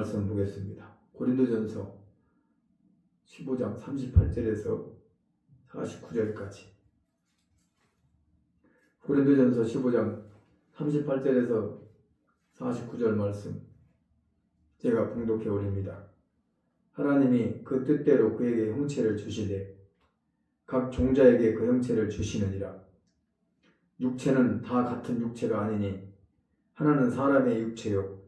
말씀 보겠습니다. 고린도전서 15장 38절에서 49절까지. 고린도전서 15장 38절에서 49절 말씀 제가 봉독해 올립니다. 하나님이 그 뜻대로 그에게 형체를 주시되 각 종자에게 그 형체를 주시느니라. 육체는 다 같은 육체가 아니니 하나는 사람의 육체요,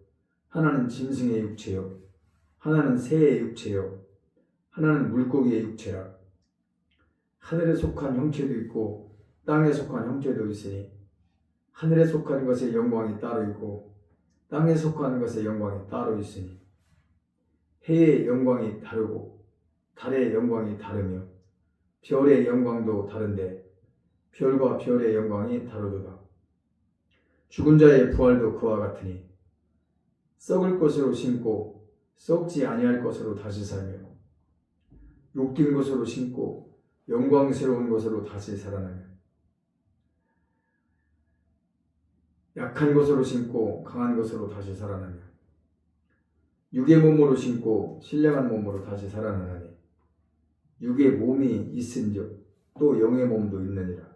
하나는 짐승의 육체요, 하나는 새의 육체요, 하나는 물고기의 육체라. 하늘에 속한 형체도 있고 땅에 속한 형체도 있으니 하늘에 속한 것의 영광이 따로 있고 땅에 속한 것의 영광이 따로 있으니 해의 영광이 다르고 달의 영광이 다르며 별의 영광도 다른데 별과 별의 영광이 다르도다. 죽은 자의 부활도 그와 같으니 썩을 것으로 심고 썩지 아니할 것으로 다시 살며 욕된 것으로 심고 영광스러운 것으로 다시 살아나며 약한 것으로 심고 강한 것으로 다시 살아나며 육의 몸으로 심고 신령한 몸으로 다시 살아나나니 육의 몸이 있은즉 또 영의 몸도 있느니라.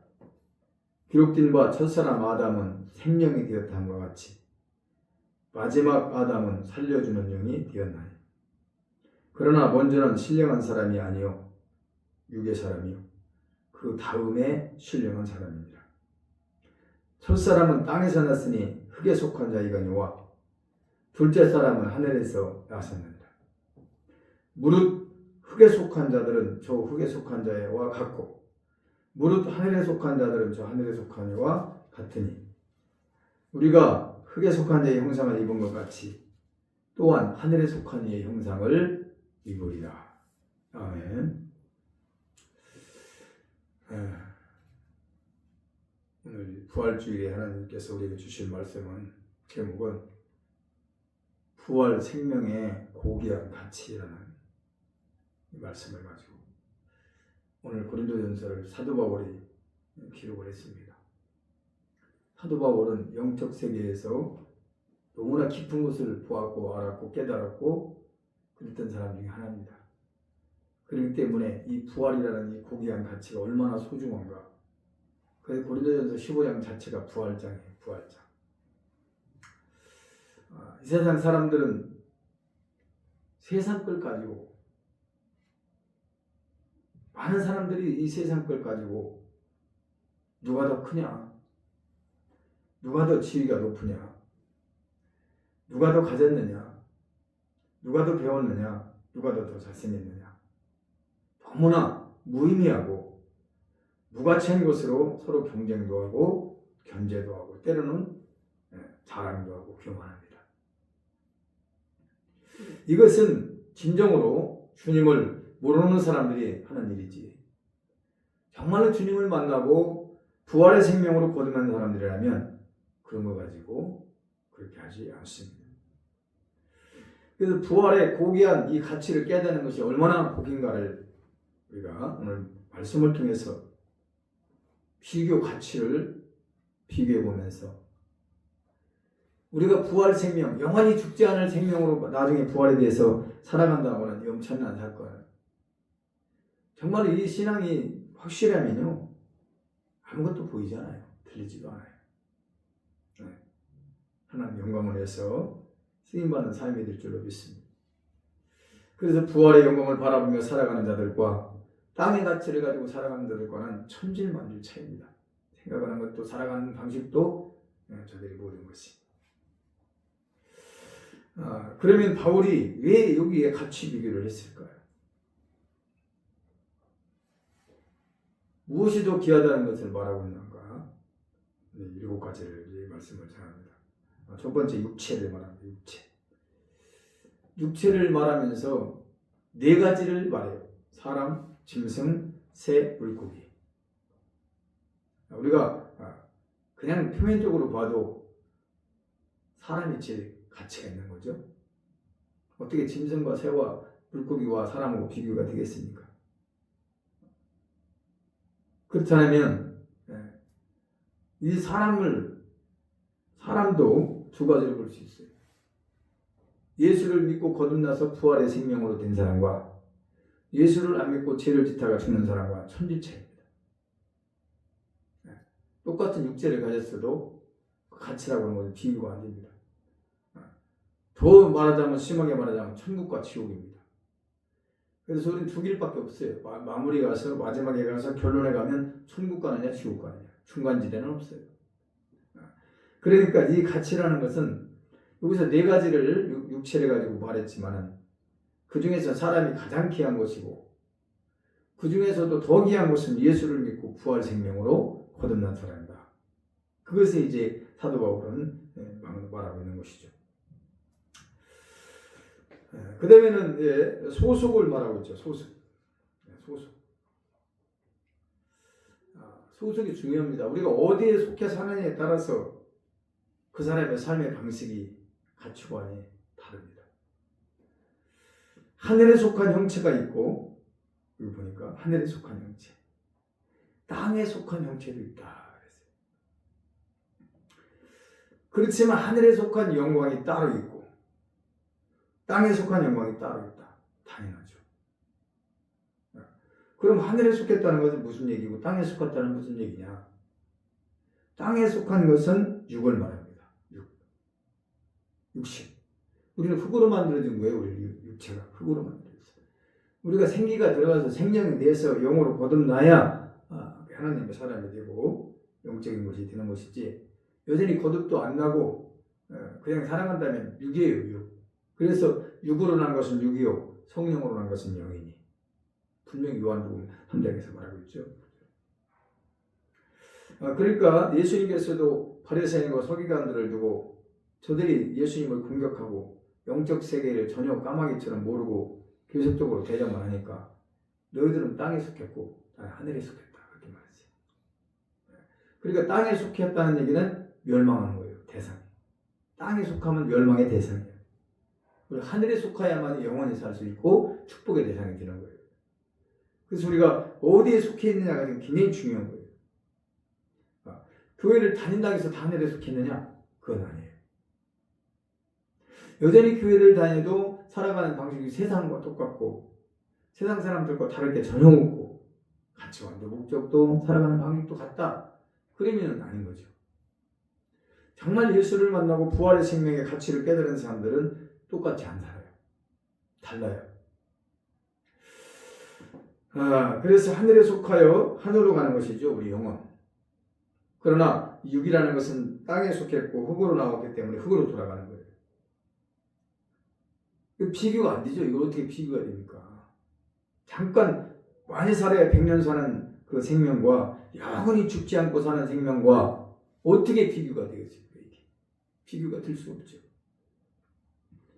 기록된 바 첫사람 아담은 생명이 되었다 함과 같이 마지막 아담은 살려주는 영이 되었나니 그러나 먼저는 신령한 사람이 아니요 육의 사람이요 그 다음에 신령한 사람이니라. 첫사람은 땅에서 났으니 흙에 속한 자이거니와 둘째 사람은 하늘에서 나섰느니라. 무릇 흙에 속한 자들은 저 흙에 속한 자와 같고 무릇 하늘에 속한 자들은 저 하늘에 속한 자와 같으니 우리가 흙에 속한 자의 형상을 입은 것 같이 또한 하늘에 속한 이의 형상을 입으리라. 아멘. 오늘 부활주일에 하나님께서 우리에게 주실 말씀은 제목은 부활 생명의 고귀한 가치라는 이 말씀을 가지고 오늘 고린도전서를 사도 바울이 기록을 했습니다. 사도 바울은 영적 세계에서 너무나 깊은 것을 보았고 알았고 깨달았고 그랬던 사람 중에 하나입니다. 그렇기 때문에 이 부활이라는 이 고귀한 가치가 얼마나 소중한가. 그래서 고린도전서 15장 자체가 부활장이에요. 부활장. 이 세상 사람들은 세상 걸 가지고 많은 사람들이 이 세상 걸 가지고 누가 더 크냐, 누가 더 지위가 높으냐, 누가 더 가졌느냐, 누가 더 배웠느냐, 누가 더 잘생겼느냐 너무나 무의미하고 무가치한 것으로 서로 경쟁도 하고 견제도 하고 때로는 자랑도 하고 교만합니다. 이것은 진정으로 주님을 모르는 사람들이 하는 일이지 정말로 주님을 만나고 부활의 생명으로 거듭난 사람들이라면 그런 거 가지고 그렇게 하지 않습니다. 그래서 부활의 고귀한 이 가치를 깨닫는 것이 얼마나 복인가를 우리가 오늘 말씀을 통해서 비교 가치를 비교해 보면서 우리가 부활 생명, 영원히 죽지 않을 생명으로 나중에 부활에 대해서 살아간다고는 엄청난 사건. 정말 이 신앙이 확실하면요 아무것도 보이지 않아요. 들리지도 않아요. 하나님 영광을 위해서 쓰임받는 삶이 될 줄로 믿습니다. 그래서 부활의 영광을 바라보며 살아가는 자들과 땅의 가치를 가지고 살아가는 자들과는 천질만질 차이입니다. 생각하는 것도 살아가는 방식도 저들이 모든 것이. 그러면 바울이 왜 여기에 가치 비교를 했을까요? 무엇이 더 귀하다는 것을 말하고 있는가? 7가지를 말씀을 전합니다. 첫 번째 육체를 말합니다. 육체를 말하면서 4가지를 말해요. 사람, 짐승, 새, 물고기. 우리가 그냥 표면적으로 봐도 사람이 제일 가치가 있는 거죠. 어떻게 짐승과 새와 물고기와 사람하고 비교가 되겠습니까? 그렇다면 이 사람도 2가지로 볼 수 있어요. 예수를 믿고 거듭나서 부활의 생명으로 된 사람과 예수를 안 믿고 죄를 짓다가 죽는 사람과 천지차이입니다. 똑같은 육체를 가졌어도 그 가치라고 하는 것은 비교가 안 됩니다. 더 말하자면, 심하게 말하자면 천국과 지옥입니다. 그래서 우리는 두 길밖에 없어요. 마무리 가서, 마지막에 가서 결론에 가면 천국 가느냐 지옥 가느냐, 중간지대는 없어요. 그러니까 이 가치라는 것은 여기서 네 가지를 육체를 가지고 말했지만은 그 중에서 사람이 가장 귀한 것이고 그 중에서도 더 귀한 것은 예수를 믿고 부활 생명으로 거듭난 사람이다. 그것을 이제 사도 바울은 말하고 있는 것이죠. 그 다음에는 소속을 말하고 있죠. 소속. 소속이 중요합니다. 우리가 어디에 속해 사느냐에 따라서 그 사람의 삶의 방식이, 가치관이 다릅니다. 하늘에 속한 형체가 있고, 여기 보니까 하늘에 속한 형체, 땅에 속한 형체도 있다. 그렇지만 하늘에 속한 영광이 따로 있고 땅에 속한 영광이 따로 있다. 당연하죠. 그럼 하늘에 속했다는 것은 무슨 얘기고 땅에 속했다는 무슨 얘기냐? 땅에 속한 것은 육을 말합니다. 육신. 우리는 흙으로 만들어진 거예요. 우리 육체가 흙으로 만들어졌어요. 우리가 생기가 들어가서 생명이 돼서 영으로 거듭나야 하나님의 사람이 되고 영적인 것이 되는 것이지, 여전히 거듭도 안 나고 그냥 살아간다면 육이에요. 육. 그래서 육으로 난 것은 육이요, 성령으로 난 것은 영이니. 분명히 요한복음 3장에서 말하고 있죠. 그러니까 예수님께서도 바리새인과 서기관들을 두고 저들이 예수님을 공격하고 영적 세계를 전혀 까마귀처럼 모르고 계속적으로 대적만 하니까 너희들은 땅에 속했고 나는 하늘에 속했다, 그렇게 말했어요. 그러니까 땅에 속했다는 얘기는 멸망하는 거예요. 대상. 땅에 속하면 멸망의 대상이에요. 그리고 하늘에 속하야만 영원히 살 수 있고 축복의 대상이 되는 거예요. 그래서 우리가 어디에 속해 있느냐가 굉장히 중요한 거예요. 교회를 다닌다고 해서 다 하늘에 속했느냐? 그건 아니에요. 여전히 교회를 다녀도 살아가는 방식이 세상과 똑같고 세상 사람들과 다를 게 전혀 없고 가치관도 목적도 살아가는 방식도 같다. 그러면 아닌 거죠. 정말 예수를 만나고 부활의 생명의 가치를 깨달은 사람들은 똑같이 안 살아요. 달라요. 그래서 하늘에 속하여 하늘로 가는 것이죠. 우리 영혼. 그러나 육이라는 것은 땅에 속했고 흙으로 나왔기 때문에 흙으로 돌아가는 거예요. 비교가 안 되죠. 이거 어떻게 비교가 됩니까? 잠깐 많이 살아야 100년 사는 그 생명과 영원히 죽지 않고 사는 생명과 어떻게 비교가 되겠습니까? 이게 비교가 될 수 없죠.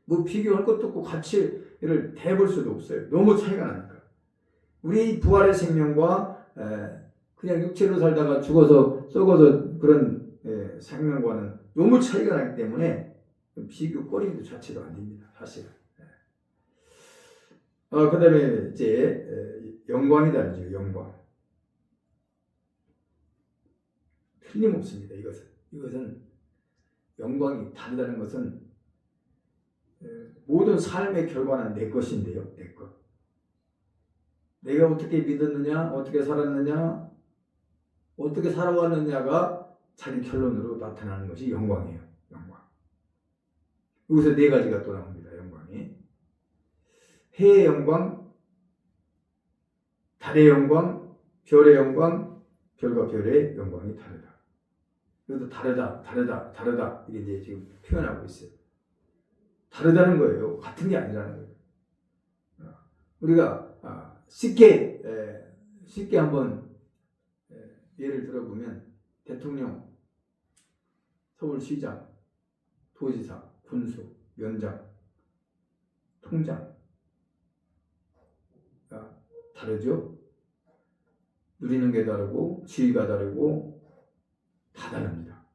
뭐 비교할 것도 없고 가치를 대볼 수도 없어요. 너무 차이가 나니까. 우리 부활의 생명과 그냥 육체로 살다가 죽어서 썩어서 그런 생명과는 너무 차이가 나기 때문에 비교거리도 자체가 안 됩니다. 사실은. 그 다음에 이제 영광이 다르죠. 영광. 틀림없습니다. 이것은 영광이 다르다는 것은 모든 삶의 결과는 내 것인데요. 내 것. 내가 어떻게 믿었느냐, 어떻게 살았느냐, 어떻게 살아왔느냐가 자기 결론으로 나타나는 것이 영광이에요. 영광. 여기서 네 가지가 또 나옵니다. 영광이. 해의 영광, 달의 영광, 별의 영광, 별과 별의 영광이 다르다. 이것도 다르다. 이게 이제 지금 표현하고 있어요. 다르다는 거예요. 같은 게 아니라는 거예요. 우리가 쉽게 한번 예를 들어보면 대통령, 서울시장, 도지사, 군수, 위원장, 통장 다르죠? 누리는 게 다르고 지위가 다르고 다 다릅니다.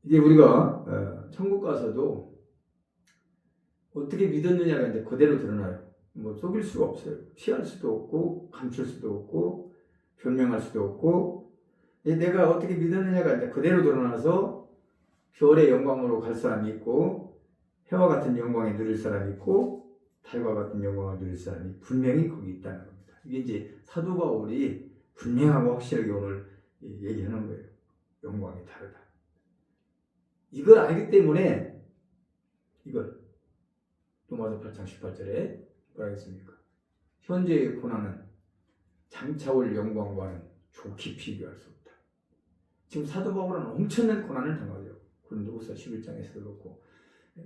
이게 우리가 천국 가서도 어떻게 믿었느냐가 이제 그대로 드러나요. 뭐 속일 수가 없어요. 피할 수도 없고 감출 수도 없고 변명할 수도 없고, 내가 어떻게 믿었느냐가 이제 그대로 드러나서 별의 영광으로 갈 사람이 있고 해와 같은 영광에 누릴 사람이 있고 달과 같은 영광을 누릴 사람이 분명히 거기 있다는 겁니다. 이게 이제 사도 바울이 분명하고 확실하게 오늘 얘기하는 거예요. 영광이 다르다. 이걸 알기 때문에 이걸 로마서 8장 18절에 뭐라 했습니까? 현재의 고난은 장차올 영광과는 좋게 비교할 수 없다. 지금 사도 바울은 엄청난 고난을 당하죠. 고린도후서 11장에서도 그렇고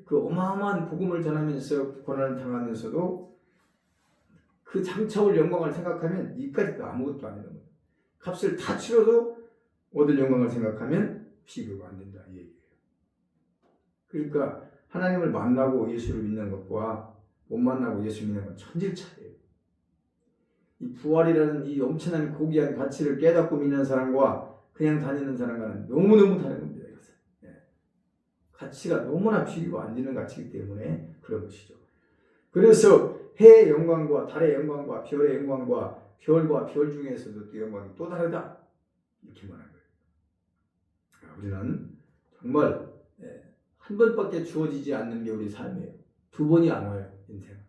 그 어마어마한 복음을 전하면서 고난을 당하면서도 그 장차올 영광을 생각하면 이까지도 아무것도 아니라는 거예요. 값을 다 치러도 얻을 영광을 생각하면 비교가 안 된다 이 얘기예요. 그러니까 하나님을 만나고 예수를 믿는 것과 못 만나고 예수 믿는 건 천질 차이예요. 이 부활이라는 이 엄청난 고귀한 가치를 깨닫고 믿는 사람과 그냥 다니는 사람과는 너무너무 다른 겁니다. 이것은. 가치가 너무나 비교가 안 되는 가치이기 때문에 그런 것이죠. 그래서 해의 영광과 달의 영광과 별의 영광과 별과 별 중에서도 또 영광이 또 다르다. 이렇게 말한 거예요. 우리는 정말 한 번밖에 주어지지 않는 게 우리 삶이에요. 두 번이 안 와요. 인생은.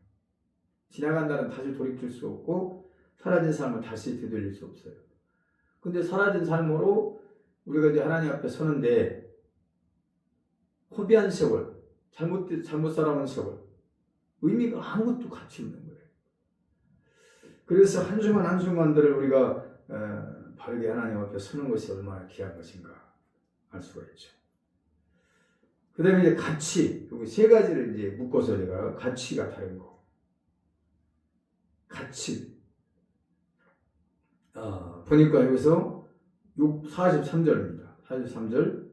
지나간 날은 다시 돌이킬 수 없고 사라진 삶은 다시 되돌릴 수 없어요. 근데 사라진 삶으로 우리가 이제 하나님 앞에 서는데 허비한 세월, 잘못 살아온 세월, 의미가 아무것도 가치 없는 거예요. 그래서 한순간 한순간들을 우리가 바르게 하나님 앞에 서는 것이 얼마나 귀한 것인가 알 수가 있죠. 그 다음에 이제 가치, 여기 세 가지를 이제 묶어서 제가 가치가 다른 거. 가치. 보니까 여기서 43절입니다. 43절,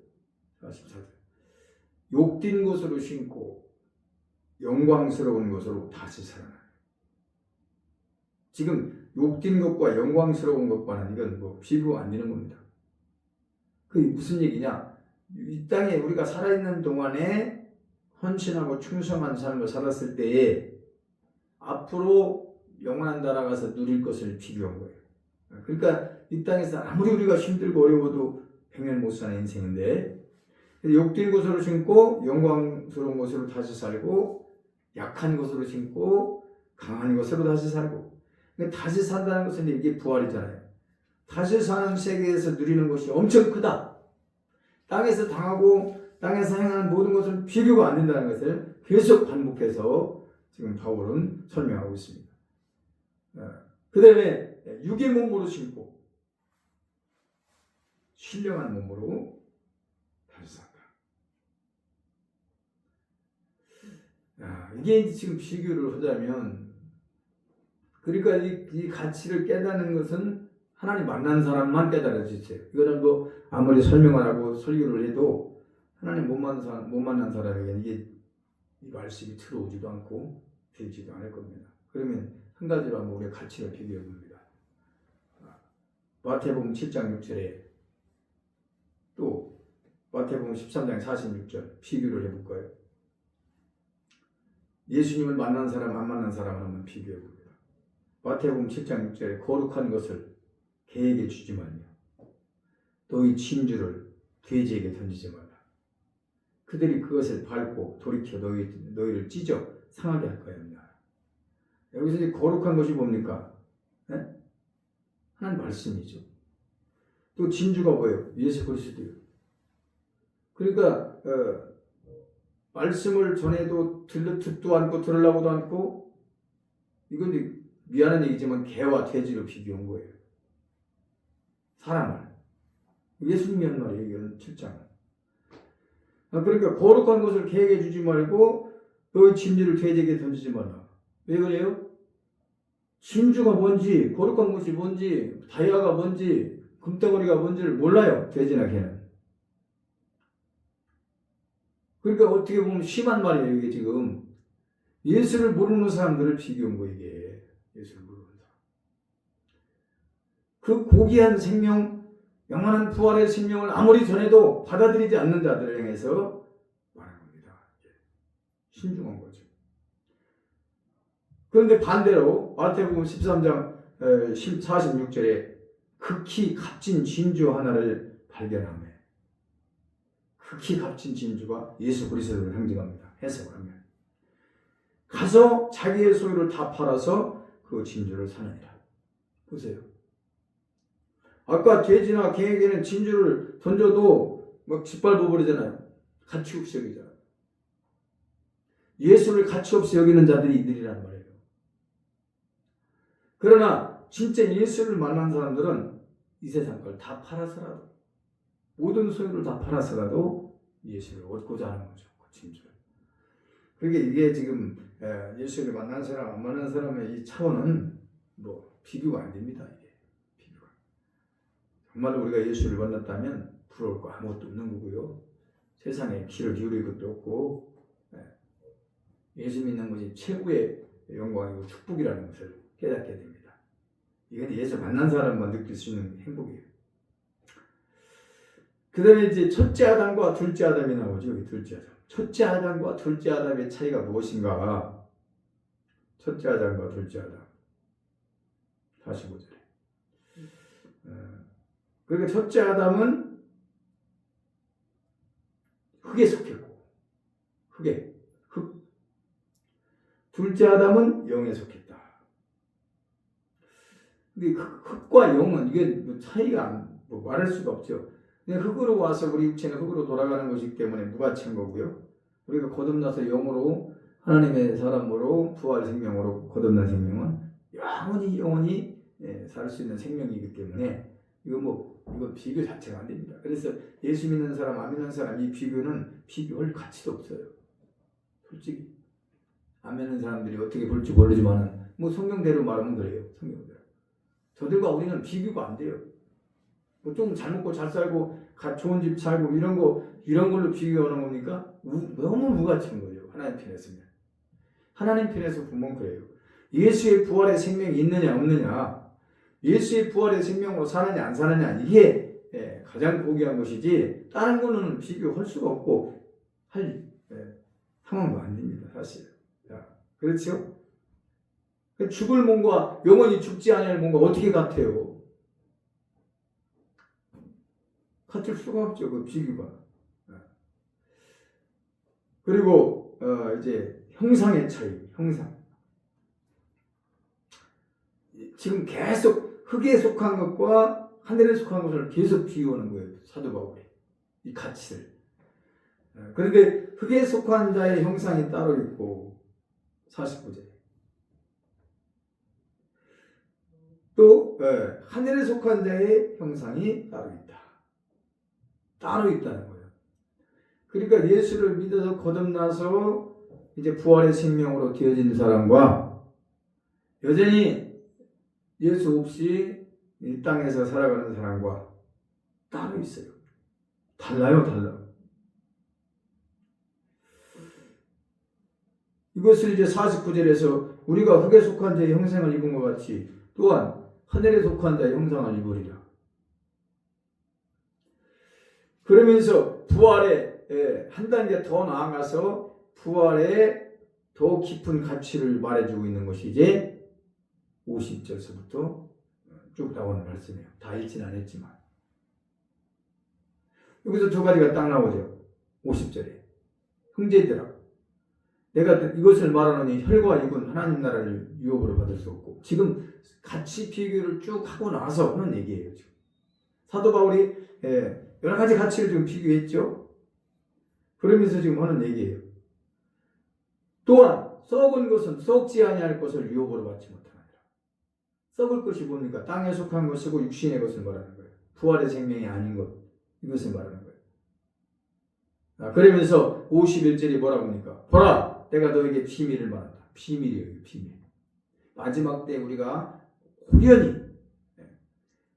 44절. 욕된 것으로 신고 영광스러운 것으로 다시 살아나요. 지금 욕된 것과 영광스러운 것과는 이건 뭐 비교가 안 되는 겁니다. 그게 무슨 얘기냐? 이 땅에 우리가 살아있는 동안에 헌신하고 충성한 삶을 살았을 때에 앞으로 영원한 나라 가서 누릴 것을 비교한 거예요. 그러니까 이 땅에서 아무리 우리가 힘들고 어려워도 평생 못 사는 인생인데 욕된 것으로 신고 영광스러운 것으로 다시 살고 약한 것으로 신고 강한 것으로 다시 살고 다시 산다는 것은 이게 부활이잖아요. 다시 사는 세계에서 누리는 것이 엄청 크다. 땅에서 당하고 땅에서 행하는 모든 것은 비교가 안 된다는 것을 계속 반복해서 지금 바울은 설명하고 있습니다. 그 다음에 육의 몸으로 신고 신령한 몸으로 다시 산다. 이게 지금 비교를 하자면 그러니까 이 가치를 깨닫는 것은 하나님 만난 사람만 깨달을 수 있어요. 이거는 뭐 아무리 설명을 하고 설교를 해도 하나님 못 만난 사람에게는 이게 이 말씀이 들어오지도 않고 되지도 않을 겁니다. 그러면 한 가지로 한번 우리가 가치를 비교해 봅니다. 마태복음 7장 6절에 또 마태복음 13장 46절 비교를 해볼까요? 예수님을 만난 사람 안 만난 사람을 한번 비교해 봅니다. 마태복음 7장 6절에 거룩한 것을 개에게 주지 말며 너희 진주를 돼지에게 던지지 말라. 그들이 그것을 밟고 돌이켜 너희를 찢어 상하게 할 거야. 여기서 이제 거룩한 것이 뭡니까? 하나님 말씀이죠. 또 진주가 뭐예요? 예수 그리스도요. 그러니까 말씀을 전해도 듣도 않고 들으려고도 않고 이건 이제 미안한 얘기지만 개와 돼지로 비교한 거예요. 사람을. 예수님이 한 말이에요. 이건 7장. 그러니까 거룩한 것을 개에게 주지 말고 너희 진주를 돼지에게 던지지 말라. 왜 그래요? 진주가 뭔지 거룩한 것이 뭔지 다이아가 뭔지 금덩어리가 뭔지를 몰라요. 돼지나 개는. 그러니까 어떻게 보면 심한 말이에요. 이게 지금 예수를 모르는 사람들을 비교한 거 이게. 예수를 모르는 사람. 그 고귀한 생명, 영원한 부활의 생명을 아무리 전해도 받아들이지 않는 자들을 향해서 말하는 겁니다. 신중한 거죠. 그런데 반대로 마태복음 13장 46절에 극히 값진 진주 하나를 발견하며 극히 값진 진주가 예수 그리스도를 상징합니다. 해석을 하면 가서 자기의 소유를 다 팔아서 그 진주를 사느니라. 보세요. 아까 돼지나 개에게는 진주를 던져도 막 짓밟아 버리잖아요. 가치 없이 여기잖아요. 예수를 가치 없이 여기는 자들이 이들이란 말이에요. 그러나 진짜 예수를 만난 사람들은 이 세상 걸 다 팔아서라도, 모든 소유를 다 팔아서라도 예수를 얻고자 하는 거죠. 그 진주를. 그게 이게 지금 예수를 만난 사람, 안 만난 사람의 이 차원은 뭐 비교가 안 됩니다. 이게 비교가. 정말로 우리가 예수를 만났다면 부러울 거 아무것도 없는 거고요. 세상에 귀를 기울일 것도 없고, 예수 믿는 것이 최고의 영광이고 축복이라는 것을 깨닫게 됩니다. 이건 예수 만난 사람만 느낄 수 있는 행복이에요. 그 다음에 이제 첫째 아담과 둘째 아담이 나오죠. 여기 둘째 아담. 첫째 아담과 둘째 아담의 차이가 무엇인가? 첫째 아담과 둘째 아담. 45절에. 그러니까 첫째 아담은 흙에 속했고, 흙. 둘째 아담은 영에 속했다. 근데 흙과 영은 이게 차이가 뭐 말할 수가 없죠. 그냥 흙으로 와서 우리 육체는 흙으로 돌아가는 것이기 때문에 무가치한 거고요. 우리가 거듭나서 영으로 하나님의 사람으로 부활 생명으로 거듭난 생명은 영원히 살 수 있는 생명이기 때문에 이거 비교 자체가 안 됩니다. 그래서 예수 믿는 사람, 안 믿는 사람 이 비교는 비교할 가치도 없어요. 솔직히 안 믿는 사람들이 어떻게 볼지 모르지만은 뭐 성경대로 말하면 그래요. 성경대로. 저들과 우리는 비교가 안 돼요. 뭐 좀 잘 먹고 잘 살고 좋은 집 살고 이런 걸로 비교하는 겁니까? 너무 무가치한 거예요. 하나님 편에서는. 하나님 편에서 보면 그래요. 예수의 부활의 생명이 있느냐 없느냐, 예수의 부활의 생명으로 사느냐 안 사느냐, 이게 가장 고귀한 것이지 다른 거는 비교할 수가 없고 할 상황도 안 됩니다. 사실. 그렇죠? 죽을 몸과 영원히 죽지 않을 몸과 어떻게 같아요? 같을 수가 없죠. 그 비교가. 그리고 이제 형상의 차이, 형상. 지금 계속 흙에 속한 것과 하늘에 속한 것을 계속 비유하는 거예요. 사도 바울이. 이 가치를. 그런데 흙에 속한 자의 형상이 따로 있고 49절. 또 하늘에 속한 자의 형상이 따로 있다. 따로 있다는 거예요. 그러니까 예수를 믿어서 거듭나서 이제 부활의 생명으로 되어진 사람과 여전히 예수 없이 이 땅에서 살아가는 사람과 따로 있어요. 달라요. 이것을 이제 49절에서 우리가 흙에 속한 자의 형상을 입은 것 같이 또한 하늘에 속한 자의 형상을 입으리라. 그러면서 부활에 한 단계 더 나아가서 부활의 더 깊은 가치를 말해주고 있는 것이 이제 50절서부터 쭉 나오는 말씀이에요. 다 읽지는 않았지만 여기서 두 가지가 딱 나오죠. 50절에 형제들아 내가 이것을 말하노니 혈과 육은 하나님 나라를 유업으로 받을 수 없고, 지금 가치 비교를 쭉 하고 나서 하는 얘기예요. 지금. 사도 바울이 여러 가지 가치를 좀 비교했죠. 그러면서 지금 하는 얘기예요. 또한 썩은 것은 썩지 아니할 것을 유업으로 받지 못하느니라. 썩을 것이 뭡니까? 땅에 속한 것이고 육신의 것을 말하는 거예요. 부활의 생명이 아닌 것, 이것을 말하는 거예요. 그러면서 51절이 뭐라고 합니까? 보라! 내가 너에게 비밀을 말한다. 비밀이에요. 비밀. 마지막 때 우리가 호련히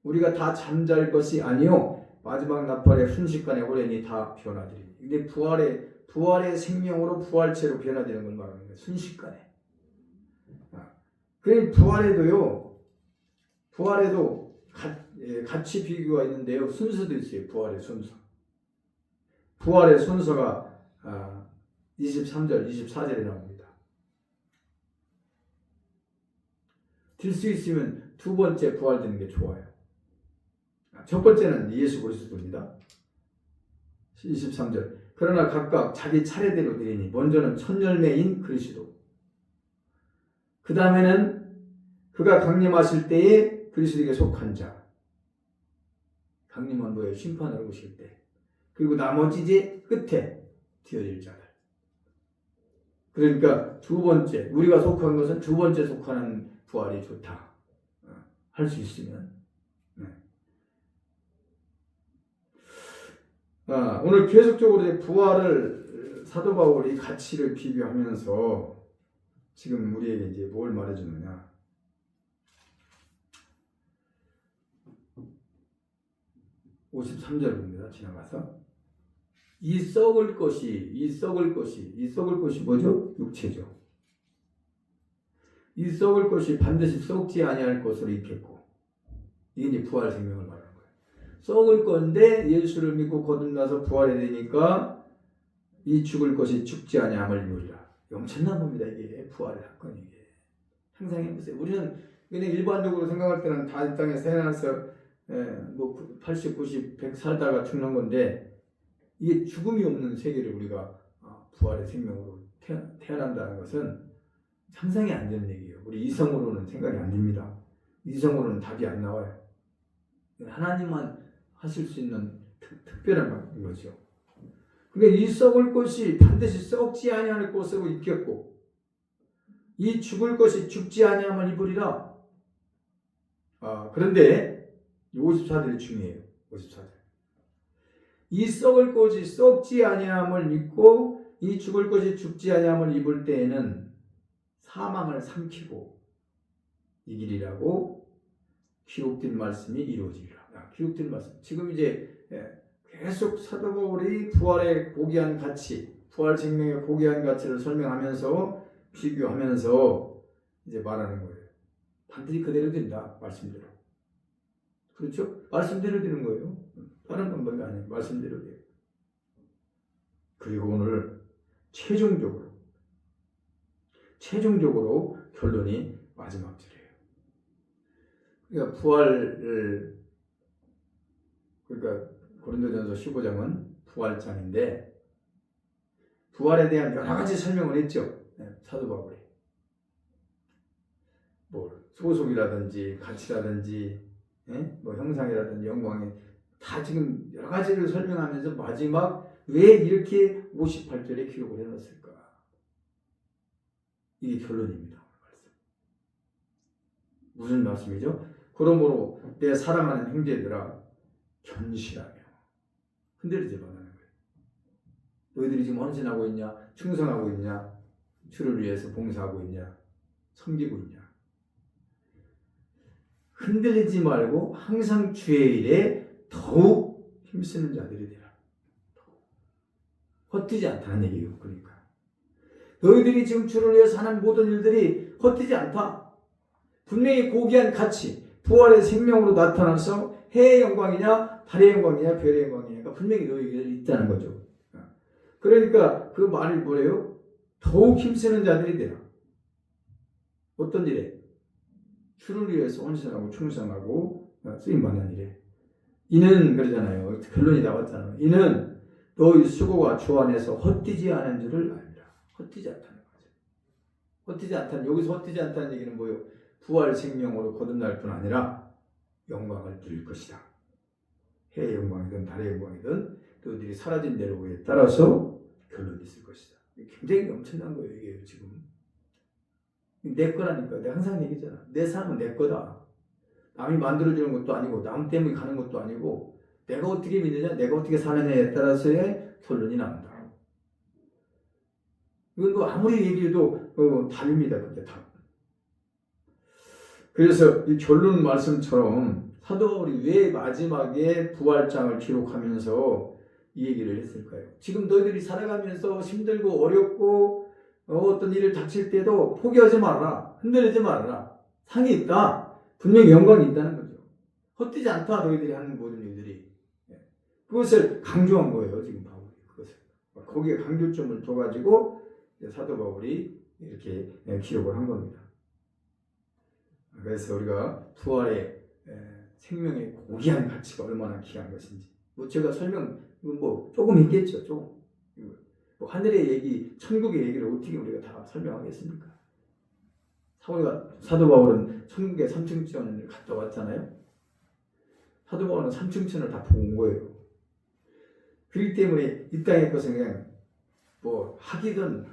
우리가 다 잠잘 것이 아니요 마지막 나팔의 순식간에 호련히 다 변화되리니. 근데 부활의 생명으로 부활체로 변화되는 걸 말하는 거예요. 순식간에. 그래 부활에도 가치 비교가 있는데요. 순서도 있어요. 부활의 순서. 부활의 순서가 23절, 24절에 나옵니다. 들 수 있으면 두 번째 부활되는 게 좋아요. 첫 번째는 예수 그리스도입니다. 23절. 그러나 각각 자기 차례대로 드리니 먼저는 첫 열매인 그리스도, 그 다음에는 그가 강림하실 때에 그리스도에게 속한 자, 강림한 후에 심판을 오실 때, 그리고 나머지 이제 끝에 되어질 자들. 그러니까 두 번째, 우리가 속한 것은 두 번째 속하는 부활이 좋다 할 수 있으면, 오늘 계속적으로 부활을 사도 바울이 가치를 비교하면서 지금 우리에게 이제 뭘 말해주느냐. 53절 봅니다. 지나가서 이 썩을 것이 뭐죠? 육체죠. 이 썩을 것이 반드시 썩지 아니할 것으로 있겠고, 이게 이제 부활 생명을 말하는 거예요. 썩을 건데 예수를 믿고 거듭나서 부활이 되니까 이 죽을 것이 죽지 아니함을 이루리라. 엄청난 겁니다. 이게 부활의 사건이. 이게 상상해보세요. 우리는 그냥 일반적으로 생각할 때는 다 이 땅에 태어나서 뭐 80, 90, 100 살다가 죽는 건데, 이게 죽음이 없는 세계를 우리가 부활의 생명으로 태어난다는 것은 상상이 안 되는 얘기예요. 우리 이성으로는 생각이 안 됩니다. 이성으로는 답이 안 나와요. 하나님만 하실 수 있는 특별한 거죠. 그러니까 이 썩을 것이 반드시 썩지 아니할 것으로 있겠고, 이 죽을 것이 죽지 아니함을 입으리라. 그런데 54절이 중요해요. 54절. 이 썩을 것이 썩지 아니함을 입고 이 죽을 것이 죽지 아니함을 입을 때에는 사망을 삼키고 이기리라고 기록된 말씀이 이루어지리라. 기록된 말씀. 지금 이제 계속 사도 바울이 부활의 고귀한 가치, 부활 생명의 고귀한 가치를 설명하면서 비교하면서 이제 말하는 거예요. 반드시 그대로 된다. 말씀대로. 그렇죠? 말씀대로 되는 거예요. 다른 방법이 아니에요. 말씀대로 돼요. 그리고 오늘 최종적으로 결론이 마지막 절이에요. 그러니까 부활을, 그러니까 고린도전서 15장은 부활장인데, 부활에 대한 여러 가지 설명을 했죠. 사도 바울이. 뭐 소속이라든지 가치라든지 뭐 형상이라든지 영광이 다 지금 여러 가지를 설명하면서 마지막 왜 이렇게 58절에 기록을 해놨을까? 이게 결론입니다. 무슨 말씀이죠? 그러므로 내 사랑하는 형제들아 견실하며 흔들리지 말라는 거예요. 너희들이 지금 헌신하고 있냐? 충성하고 있냐? 주를 위해서 봉사하고 있냐? 섬기고 있냐? 흔들리지 말고 항상 주의 일에 더욱 힘쓰는 자들이 되라. 헛되지 않다는 얘기예요. 그러니까 너희들이 지금 주를 위해서 하는 모든 일들이 헛되지 않다. 분명히 고귀한 가치, 부활의 생명으로 나타나서 해의 영광이냐 달의 영광이냐 별의 영광이냐가 분명히 너희에게 있다는 거죠. 그러니까 그 말이 뭐래요? 더욱 힘쓰는 자들이 되라. 어떤 일에? 주를 위해서 헌신하고 충성하고 쓰임받는 일에. 이는 그러잖아요. 결론이 나왔잖아요. 이는 너희 수고가 주 안에서 헛되지 않은 줄을 알리라. 헛되지 않다는 거죠. 헛되지 않다는, 여기서 헛되지 않다는 얘기는 뭐예요? 부활 생명으로 거듭날 뿐 아니라 영광을 누릴 것이다. 해의 영광이든 달의 영광이든 너희들이 사라진 대로에 따라서 결론이 있을 것이다. 굉장히 엄청난 거예요. 이게 지금. 내 거라니까. 내가 항상 얘기잖아. 내 삶은 내 거다. 남이 만들어주는 것도 아니고 남 때문에 가는 것도 아니고 내가 어떻게 믿느냐, 내가 어떻게 사느냐에 따라서의 결론이 나온다. 이건 뭐 아무리 얘기해도 답입니다. 그게 답. 그래서 이 결론 말씀처럼 사도 바울이 왜 마지막에 부활장을 기록하면서 이 얘기를 했을까요? 지금 너희들이 살아가면서 힘들고 어렵고 어떤 일을 닥칠 때도 포기하지 말아라. 흔들리지 말아라. 상이 있다. 분명히 영광이 있다는 거죠. 헛되지 않다. 너희들이 하는 모든 일들이. 그것을 강조한 거예요. 지금 바울이. 그것을. 거기에 강조점을 둬가지고 사도 바울이 이렇게 기록을 한 겁니다. 그래서 우리가 부활의 생명의 고귀한 가치가 얼마나 귀한 것인지. 뭐 제가 설명, 뭐 조금 있겠죠. 조금. 뭐 하늘의 얘기, 천국의 얘기를 어떻게 우리가 다 설명하겠습니까? 사도 바울은 천국의 3층천을 갔다 왔잖아요. 사도 바울은 3층천을 다 보고 온 거예요. 그렇기 때문에 이 땅의 것은 그냥 뭐 하기든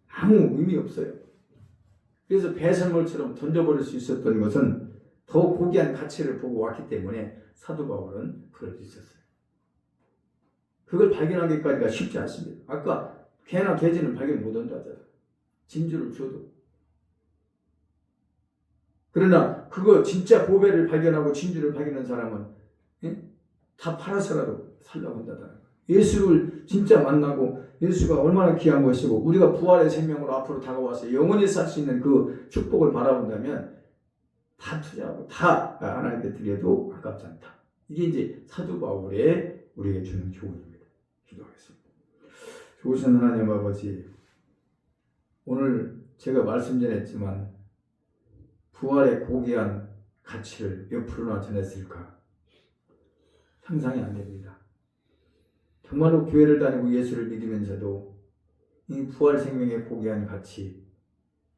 아무 의미 없어요. 그래서 배설물처럼 던져버릴 수 있었던 것은 더 고귀한 가치를 보고 왔기 때문에 사도 바울은 그럴 수 있었어요. 그걸 발견하기까지가 쉽지 않습니다. 아까 개나 돼지는 발견 못한다 하잖아요. 진주를 줘도. 그러나 그거 진짜 보배를 발견하고 진주를 발견한 사람은 다 팔아서라도 살려고 한다는 거예요. 예수를 진짜 만나고 예수가 얼마나 귀한 것이고 우리가 부활의 생명으로 앞으로 다가와서 영원히 살 수 있는 그 축복을 바라본다면 다 투자하고 다 하나님께 드려도 아깝지 않다. 이게 이제 사도 바울의 우리에게 주는 교훈입니다. 기도하겠습니다. 좋으신 하나님 아버지, 오늘 제가 말씀 전했지만 부활의 고귀한 가치를 몇 프로나 전했을까 상상이 안 됩니다. 정말로 교회를 다니고 예수를 믿으면서도 이 부활 생명의 고귀한 가치,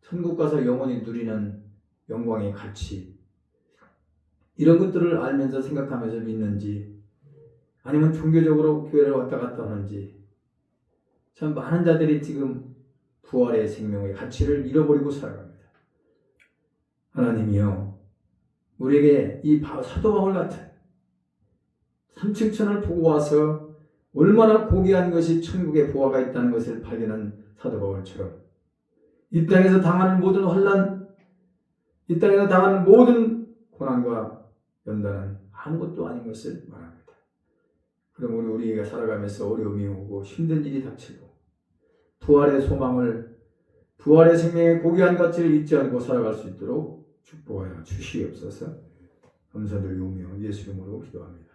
천국 가서 영원히 누리는 영광의 가치, 이런 것들을 알면서 생각하면서 믿는지 아니면 종교적으로 교회를 왔다 갔다 하는지, 참 많은 자들이 지금 부활의 생명의 가치를 잃어버리고 살아갑니다. 하나님이여, 우리에게 이 사도 바울 같은 3층천을 보고 와서 얼마나 고귀한 것이 천국의 보화가 있다는 것을 발견한 사도 바울처럼 이 땅에서 당하는 모든 환난, 이 땅에서 당하는 모든 고난과 연단은 아무것도 아닌 것을 말합니다. 그럼 우리가 살아가면서 어려움이 오고 힘든 일이 닥치고 부활의 소망을, 부활의 생명의 고귀한 가치를 잊지 않고 살아갈 수 있도록 축복하여 주시옵소서. 감사드리오며 예수 이름으로 기도합니다.